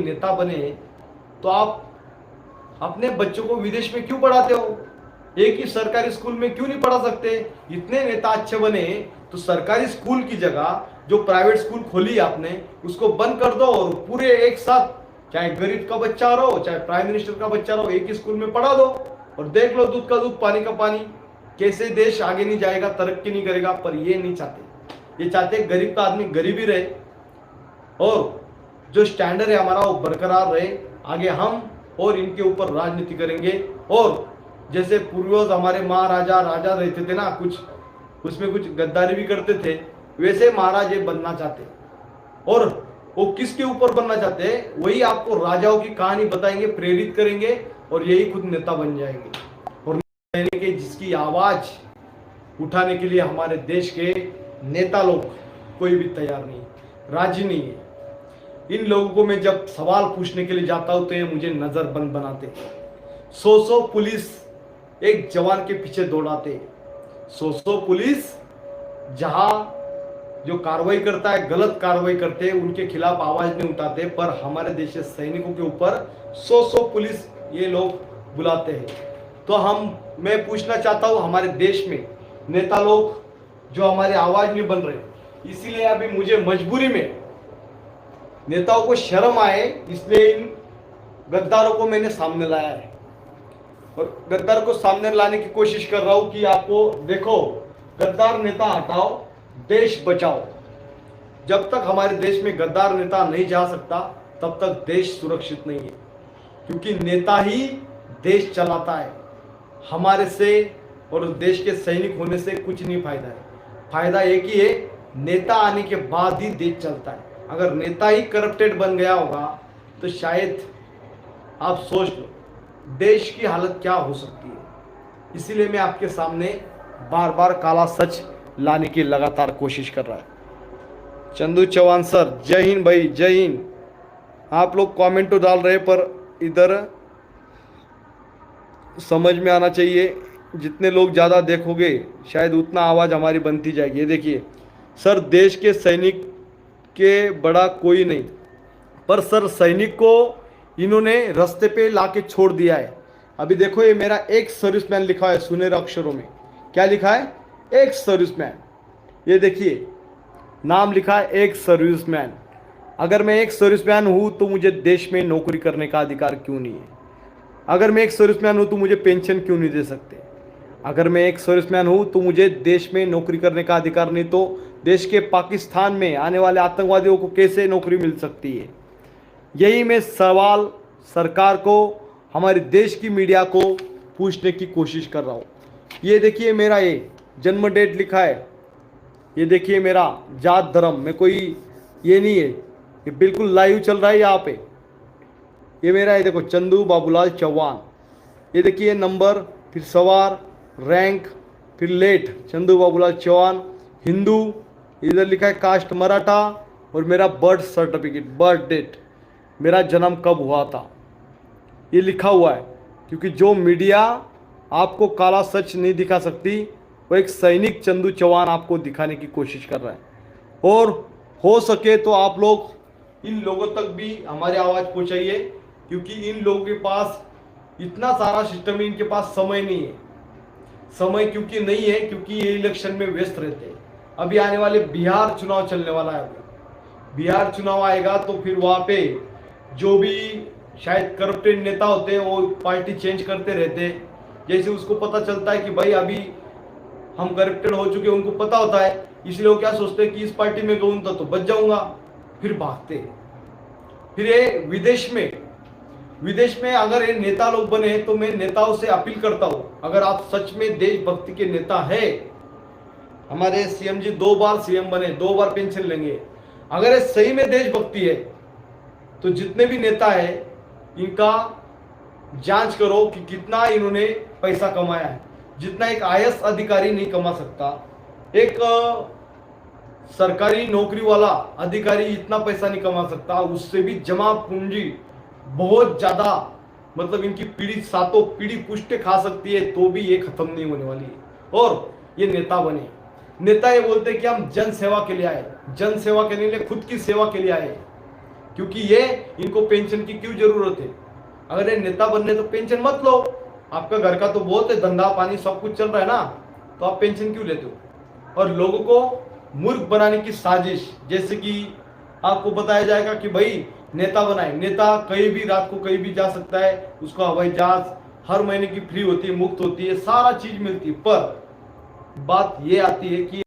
नेता बने तो आप अपने बच्चों को विदेश में क्यों पढ़ाते हो? एक ही सरकारी स्कूल में क्यों नहीं पढ़ा सकते? इतने नेता अच्छे बने तो सरकारी स्कूल की जगह जो प्राइवेट स्कूल खोली आपने उसको बंद कर दो और पूरे एक साथ, चाहे गरीब का बच्चा रहो चाहे प्राइम मिनिस्टर का बच्चा रहो, एक ही स्कूल में पढ़ा दो और देख लो दूध का दूध पानी का पानी, कैसे देश आगे नहीं जाएगा, तरक्की नहीं करेगा। पर ये नहीं चाहते, ये चाहते गरीब का आदमी गरीब ही रहे और जो स्टैंडर्ड है हमारा वो बरकरार रहे। आगे हम और इनके ऊपर राजनीति करेंगे और जैसे पूर्वज हमारे महाराजा राजा रहते थे ना, कुछ उसमें कुछ गद्दारी भी करते थे, वैसे महाराज ये बनना चाहते और वो किसके ऊपर बनना चाहते हैं वही आपको राजाओं की कहानी बताएंगे, प्रेरित करेंगे और यही खुद नेता बन जाएंगे। और के जिसकी आवाज उठाने के लिए हमारे देश के नेता लोग कोई भी तैयार नहीं, राजी नहीं है। इन लोगों को मैं जब सवाल पूछने के लिए जाता हूं तो ये मुझे नजर बंद बनाते। 100 पुलिस एक जवान के पीछे दौड़ाते, 100 पुलिस जहां जो कार्रवाई करता है गलत कार्रवाई करते हैं उनके खिलाफ आवाज नहीं उठाते, पर हमारे देश के सैनिकों के ऊपर 100 पुलिस ये लोग बुलाते हैं। तो मैं पूछना चाहता हूं हमारे देश में नेता लोग जो हमारी आवाज नहीं बन रहे, इसीलिए अभी मुझे मजबूरी में नेताओं को शर्म आए इसलिए इन गद्दारों को मैंने सामने लाया है और गद्दार को सामने लाने की कोशिश कर रहा हूं कि आपको देखो, गद्दार नेता हटाओ, देश बचाओ। जब तक हमारे देश में गद्दार नेता नहीं जा सकता तब तक देश सुरक्षित नहीं है, क्योंकि नेता ही देश चलाता है। हमारे से और देश के सैनिक होने से कुछ नहीं फायदा है, फायदा एक ही है, नेता आने के बाद ही देश चलता है। अगर नेता ही करप्टेड बन गया होगा तो शायद आप सोच लो देश की हालत क्या हो सकती है। इसीलिए मैं आपके सामने बार बार काला सच लाने की लगातार कोशिश कर रहा है। चंदू चौहान सर जय हिंद भाई, जय हिंद। आप लोग कमेंट तो डाल रहे पर इधर समझ में आना चाहिए, जितने लोग ज़्यादा देखोगे शायद उतना आवाज़ हमारी बनती जाएगी। ये देखिए सर, देश के सैनिक के बड़ा कोई नहीं, पर सर सैनिक को इन्होंने रास्ते पे लाके छोड़ दिया है। अभी देखो ये मेरा एक सर्विसमैन लिखा है सुनहरे अक्षरों में, क्या लिखा है? एक सर्विसमैन। ये देखिए नाम लिखा है एक सर्विसमैन। अगर मैं एक सर्विसमैन हूँ तो मुझे देश में नौकरी करने का अधिकार क्यों नहीं है? अगर मैं एक सर्विसमैन हूँ तो मुझे पेंशन क्यों नहीं दे सकते? अगर मैं एक सर्विसमैन हूँ तो मुझे देश में नौकरी करने का अधिकार नहीं तो देश के पाकिस्तान में आने वाले आतंकवादियों को कैसे नौकरी मिल सकती है? यही मैं सवाल सरकार को, हमारे देश की मीडिया को पूछने की कोशिश कर रहा हूँ। ये देखिए मेरा ये जन्म डेट लिखा है, ये देखिए मेरा जात धर्म में कोई ये नहीं है, ये बिल्कुल लाइव चल रहा है यहाँ पे। ये मेरा ये देखो चंदू बाबूलाल चौहान, ये देखिए नंबर, फिर सवार, रैंक, फिर लेट, चंदू बाबूलाल चौहान, हिंदू, इधर लिखा है कास्ट मराठा और मेरा बर्थ सर्टिफिकेट, बर्थ डेट, मेरा जन्म कब हुआ था ये लिखा हुआ है। क्योंकि जो मीडिया आपको काला सच नहीं दिखा सकती वो एक सैनिक चंदू चौहान आपको दिखाने की कोशिश कर रहा है। और हो सके तो आप लोग इन लोगों तक भी हमारी आवाज़ पहुंचाइए, क्योंकि इन लोगों के पास इतना सारा सिस्टम है, इनके पास समय नहीं है। समय क्योंकि नहीं है क्योंकि ये इलेक्शन में व्यस्त रहते हैं। अभी आने वाले बिहार चुनाव चलने वाला है, बिहार चुनाव आएगा तो फिर वहाँ पे जो भी शायद करप्टेड नेता होते हैं वो पार्टी चेंज करते रहते हैं। जैसे उसको पता चलता है कि भाई अभी हम करप्टेड हो चुके, उनको पता होता है, इसलिए वो क्या सोचते हैं कि इस पार्टी में गऊंगा तो बच जाऊंगा, फिर भागते। फिर ये विदेश में अगर ये नेता लोग बने तो मैं नेताओं से अपील करता हूं, अगर आप सच में देशभक्ति के नेता है, हमारे सीएम जी 2 बार सीएम बने, 2 बार पेंशन लेंगे, अगर ये सही में देशभक्ति है तो जितने भी नेता है इनका जांच करो कि कितना इन्होंने पैसा कमाया है, जितना एक आईएएस अधिकारी नहीं कमा सकता, एक सरकारी नौकरी वाला अधिकारी इतना पैसा नहीं कमा सकता, उससे भी जमा पूंजी बहुत ज्यादा, मतलब इनकी पीढ़ी सातों पीढ़ी पुष्ट खा सकती है तो भी ये खत्म नहीं होने वाली है। और ये नेता बने, नेता ये बोलते कि हम जन सेवा के लिए आए, जन सेवा के लिए खुद की सेवा के लिए आए, क्योंकि ये इनको पेंशन की क्यों जरूरत है? अगर ये नेता बनने तो पेंशन मत लो, आपका घर का तो बहुत है, धंधा पानी सब कुछ चल रहा है ना, तो आप पेंशन क्यों लेते हो? और लोगों को मूर्ख बनाने की साजिश, जैसे कि आपको बताया जाएगा कि भाई नेता बनाए, नेता कहीं भी रात को कहीं भी जा सकता है, उसको हवाई जहाज हर महीने की फ्री होती है, मुफ्त होती है, सारा चीज मिलती है। पर बात ये आती है कि